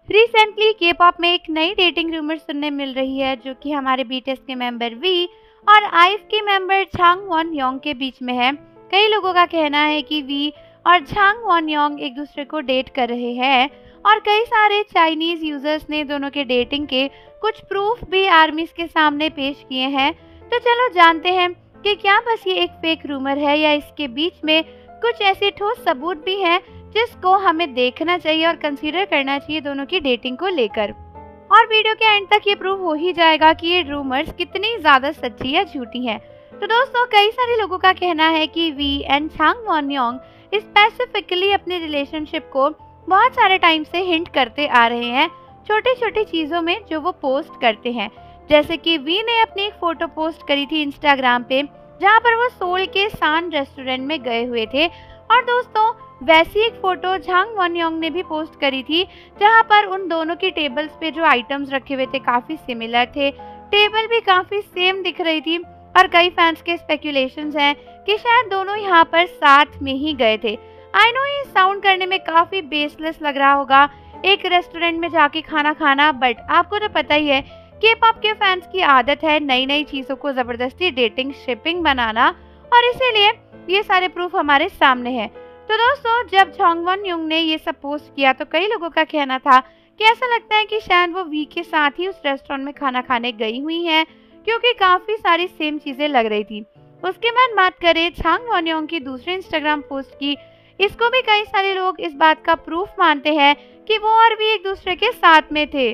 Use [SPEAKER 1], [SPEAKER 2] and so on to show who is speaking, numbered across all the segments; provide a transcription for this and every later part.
[SPEAKER 1] Recently के pop में एक नई डेटिंग रूमर सुनने मिल रही है जो कि हमारे बीटीएस के मेंबर वी और आइव के मेंबर झांग वॉन योंग के बीच में है। कई लोगों का कहना है कि वी और झांग वॉन योंग एक दूसरे को डेट कर रहे हैं और कई सारे चाइनीज यूजर्स ने दोनों के डेटिंग के कुछ प्रूफ भी आर्मीज के सामने पेश किए हैं। तो चलो जानते हैं कि क्या बस ये एक फेक रूमर है या इसके बीच में कुछ ऐसे ठोस सबूत भी हैं जिसको हमें देखना चाहिए और कंसीडर करना चाहिए दोनों की डेटिंग को लेकर। और वीडियो के एंड तक ये प्रूव हो ही जाएगा कि ये रूमर्स कितनी ज्यादा सच्ची या झूठी हैं। तो दोस्तों, कई सारे लोगों का कहना है कि Wei and Zhang Wan Yong specifically अपने रिलेशनशिप को बहुत सारे टाइम से हिंट करते आ रहे हैं छोटी छोटी चीजों में जो वो पोस्ट करते हैं। जैसे कि वी ने अपनी एक फोटो पोस्ट करी थी इंस्टाग्राम पे जहाँ पर वो सोल के सान रेस्टोरेंट में गए हुए थे, और दोस्तों वैसी एक फोटो झांग वॉन योंग ने भी पोस्ट करी थी जहां पर उन दोनों की टेबल्स पे जो आइटम्स रखे हुए थे काफी सिमिलर थे, टेबल भी काफी सेम दिख रही थी और कई फैंस के स्पेकुलेशंस हैं कि शायद दोनों यहां पर साथ में ही गए थे। आई नो ये साउंड करने में काफी बेसलेस लग रहा होगा एक रेस्टोरेंट में जाके खाना खाना, बट आपको तो पता ही है के पॉप के फैंस की आदत है नई नई चीजों को जबरदस्ती डेटिंग शिपिंग बनाना, और इसीलिए ये सारे प्रूफ हमारे सामने हैं। तो दोस्तों, जब झांग वॉन योंग ने ये सब पोस्ट किया तो कई लोगों का कहना था कि ऐसा लगता है कि शायद वो वी के साथ ही उस रेस्टोरेंट में खाना खाने गई हुई हैं क्योंकि काफी सारी सेम चीजें लग रही थी। उसके बाद बात करें झांग वॉन योंग की दूसरे इंस्टाग्राम पोस्ट की, इसको भी कई सारे लोग इस बात का प्रूफ मानते हैं कि वो और वी एक दूसरे के साथ में थे।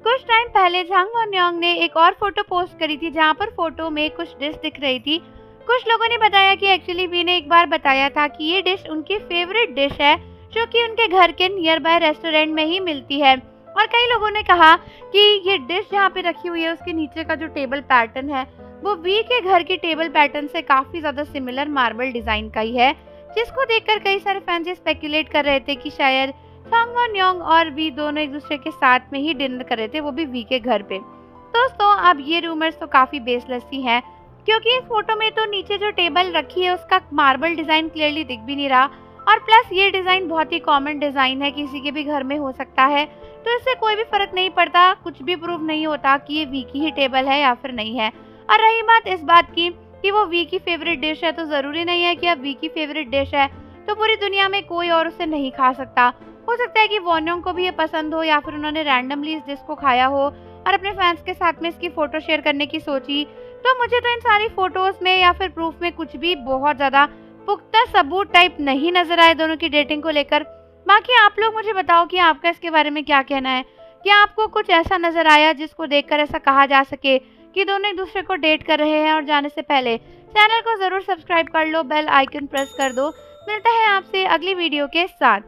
[SPEAKER 1] कुछ टाइम पहले झांग वॉन योंग ने एक और फोटो पोस्ट करी थी जहाँ पर फोटो में कुछ डिश दिख रही थी। कुछ लोगों ने बताया कि एक्चुअली वी ने एक बार बताया था कि ये डिश उनकी फेवरेट डिश है जो कि उनके घर के नियर बाय रेस्टोरेंट में ही मिलती है, और कई लोगों ने कहा कि ये डिश जहाँ पे रखी हुई है उसके नीचे का जो टेबल पैटर्न है वो वी के घर की टेबल पैटर्न से काफी ज्यादा सिमिलर मार्बल डिजाइन का ही है, जिसको देखकर कई सारे फैंस स्पेकुलेट कर रहे थे कि शायद झांग वॉन योंग और वी दोनों एक दूसरे के साथ में ही डिनर कर रहे थे, वो भी वी के घर पे। दोस्तों, अब ये रूमर्स तो काफी बेसलेस ही हैं क्योंकि इस फोटो में तो नीचे जो टेबल रखी है उसका मार्बल डिजाइन क्लियरली दिख भी नहीं रहा, और प्लस ये डिजाइन बहुत ही कॉमन डिजाइन है, किसी के भी घर में हो सकता है, तो इससे कोई भी फर्क नहीं पड़ता, कुछ भी प्रूफ नहीं होता कि ये वी की ही टेबल है या फिर नहीं है। और रही बात इस बात की कि वो वी की फेवरेट डिश है, तो जरूरी नहीं है कि अब वी की फेवरेट डिश है तो पूरी दुनिया में कोई और उसे नहीं खा सकता। हो सकता है कि वॉन योंग को भी ये पसंद हो या फिर उन्होंने रैंडमली इस डिश को खाया हो और अपने फैंस के साथ में इसकी फोटो शेयर करने की सोची। तो मुझे तो इन सारी फोटोज में या फिर प्रूफ में कुछ भी बहुत ज्यादा पुख्ता सबूत टाइप नहीं नजर आए दोनों की डेटिंग को लेकर। बाकी आप लोग मुझे बताओ कि आपका इसके बारे में क्या कहना है। क्या आपको कुछ ऐसा नजर आया जिसको देखकर ऐसा कहा जा सके कि दोनों एक दूसरे को डेट कर रहे हैं? और जाने से पहले चैनल को जरूर सब्सक्राइब कर लो, बेल आइकन प्रेस कर दो। मिलता है आपसे अगली वीडियो के साथ।